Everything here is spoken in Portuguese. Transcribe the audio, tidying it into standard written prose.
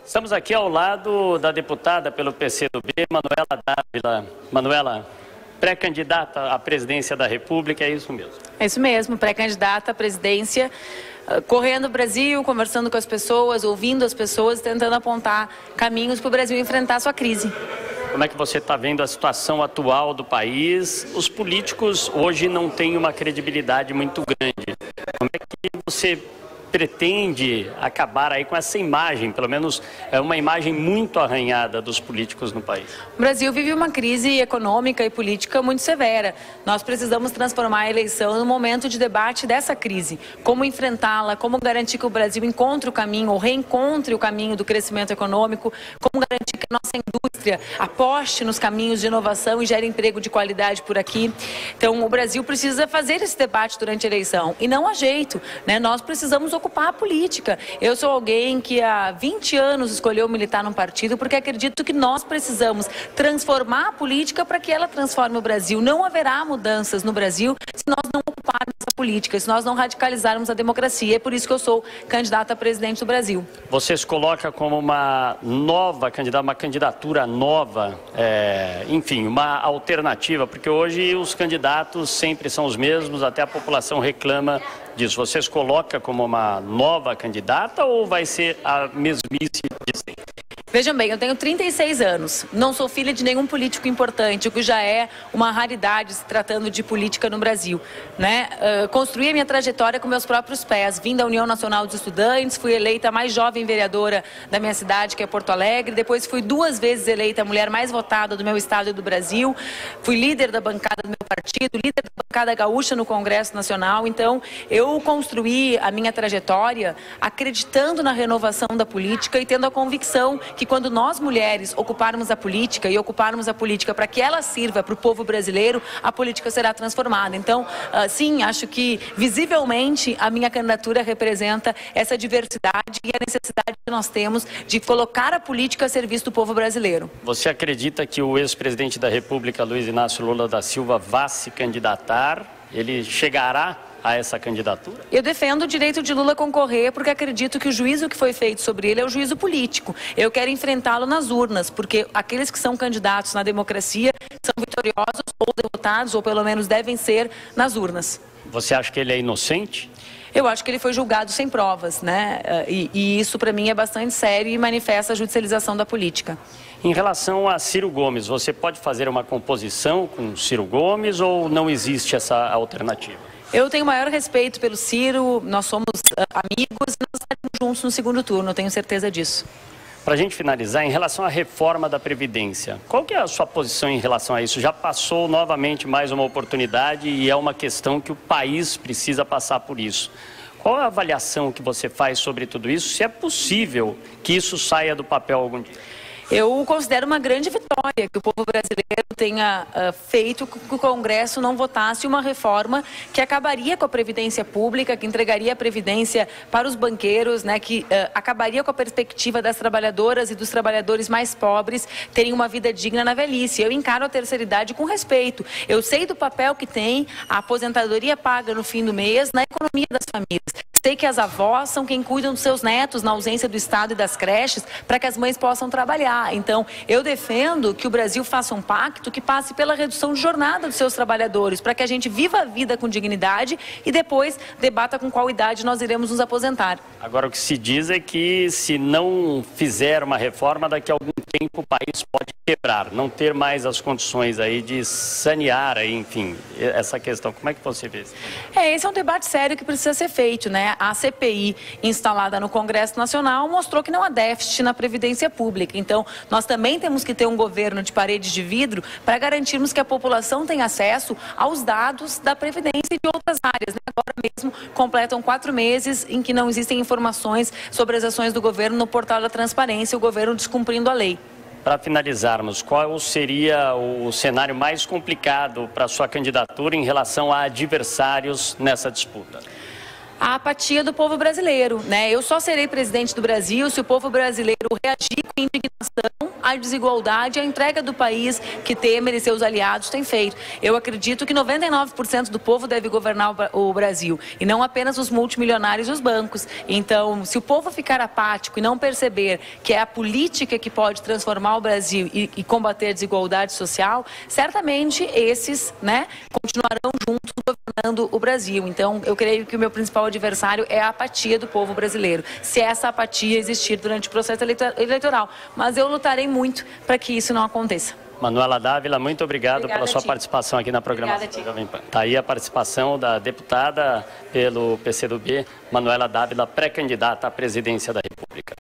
Estamos aqui ao lado da deputada pelo PCdoB, Manuela Dávila. Manuela, pré-candidata à presidência da República, é isso mesmo? É isso mesmo, pré-candidata à presidência, correndo o Brasil, conversando com as pessoas, ouvindo as pessoas, tentando apontar caminhos para o Brasil enfrentar a sua crise. Como é que você está vendo a situação atual do país? Os políticos hoje não têm uma credibilidade muito grande. Como é que você pretende acabar aí com essa imagem, pelo menos é uma imagem muito arranhada dos políticos no país? O Brasil vive uma crise econômica e política muito severa. Nós precisamos transformar a eleição no momento de debate dessa crise. Como enfrentá-la, como garantir que o Brasil encontre o caminho ou reencontre o caminho do crescimento econômico, como garantir que a nossa indústria aposte nos caminhos de inovação e gere emprego de qualidade por aqui. Então, o Brasil precisa fazer esse debate durante a eleição e não há jeito, né? Nós precisamos ocupar a política. Eu sou alguém que há 20 anos escolheu militar num partido porque acredito que nós precisamos transformar a política para que ela transforme o Brasil. Não haverá mudanças no Brasil se nós não ocuparmos a política, se nós não radicalizarmos a democracia. É por isso que eu sou candidata a presidente do Brasil. Você se coloca como uma nova candidata, uma candidatura nova, enfim, uma alternativa, porque hoje os candidatos sempre são os mesmos, até a população reclama disso. Você se coloca como uma nova candidata ou vai ser a mesmice de sempre? Vejam bem, eu tenho 36 anos, não sou filha de nenhum político importante, o que já é uma raridade se tratando de política no Brasil, né? Construí a minha trajetória com meus próprios pés, vim da União Nacional dos Estudantes, fui eleita a mais jovem vereadora da minha cidade, que é Porto Alegre, depois fui 2 vezes eleita a mulher mais votada do meu estado e do Brasil, fui líder da bancada do meu partido, líder da bancada gaúcha no Congresso Nacional. Então eu construí a minha trajetória acreditando na renovação da política e tendo a convicção que quando nós mulheres ocuparmos a política e ocuparmos a política para que ela sirva para o povo brasileiro, a política será transformada. Então, sim, acho que visivelmente a minha candidatura representa essa diversidade e a necessidade que nós temos de colocar a política a serviço do povo brasileiro. Você acredita que o ex-presidente da República, Luiz Inácio Lula da Silva, vá se candidatar? Ele chegará a essa candidatura? Eu defendo o direito de Lula concorrer porque acredito que o juízo que foi feito sobre ele é o juízo político. Eu quero enfrentá-lo nas urnas, porque aqueles que são candidatos na democracia são vitoriosos ou derrotados, ou pelo menos devem ser nas urnas. Você acha que ele é inocente? Eu acho que ele foi julgado sem provas, né? E isso para mim é bastante sério e manifesta a judicialização da política. Em relação a Ciro Gomes, você pode fazer uma composição com Ciro Gomes ou não existe essa alternativa? Eu tenho o maior respeito pelo Ciro, nós somos amigos e nós estaremos juntos no segundo turno, eu tenho certeza disso. Para a gente finalizar, em relação à reforma da Previdência, qual que é a sua posição em relação a isso? Já passou novamente mais uma oportunidade e é uma questão que o país precisa passar por isso. Qual a avaliação que você faz sobre tudo isso? Se é possível que isso saia do papel algum dia? Eu considero uma grande vitória que o povo brasileiro tenha feito que o Congresso não votasse uma reforma que acabaria com a Previdência Pública, que entregaria a Previdência para os banqueiros, né, que acabaria com a perspectiva das trabalhadoras e dos trabalhadores mais pobres terem uma vida digna na velhice. Eu encaro a terceira idade com respeito. Eu sei do papel que tem a aposentadoria paga no fim do mês na economia das famílias. Sei que as avós são quem cuidam dos seus netos na ausência do Estado e das creches para que as mães possam trabalhar. Então, eu defendo que o Brasil faça um pacto que passe pela redução de jornada dos seus trabalhadores, para que a gente viva a vida com dignidade e depois debata com qual idade nós iremos nos aposentar. Agora, o que se diz é que se não fizer uma reforma, daqui a algum tempo o país pode quebrar, não ter mais as condições aí de sanear, aí, enfim, essa questão. Como é que você vê isso? Esse é um debate sério que precisa ser feito, né? A CPI instalada no Congresso Nacional mostrou que não há déficit na Previdência Pública. Então, nós também temos que ter um governo de paredes de vidro para garantirmos que a população tenha acesso aos dados da Previdência e de outras áreas, né? Agora mesmo completam 4 meses em que não existem informações sobre as ações do governo no portal da transparência, o governo descumprindo a lei. Para finalizarmos, qual seria o cenário mais complicado para a sua candidatura em relação a adversários nessa disputa? A apatia do povo brasileiro, né? Eu só serei presidente do Brasil se o povo brasileiro reagir com indignação a desigualdade e a entrega do país que Temer e seus aliados têm feito. Eu acredito que 99% do povo deve governar o Brasil, e não apenas os multimilionários e os bancos. Então, se o povo ficar apático e não perceber que é a política que pode transformar o Brasil e combater a desigualdade social, certamente esses, né, continuarão juntos governando o Brasil. Então, eu creio que o meu principal adversário é a apatia do povo brasileiro, se essa apatia existir durante o processo eleitoral. Mas eu lutarei muito para que isso não aconteça. Manuela Dávila, muito obrigado pela sua participação aqui na programação da Jovem Pan. Está aí a participação da deputada pelo PCdoB, Manuela Dávila, pré-candidata à presidência da República.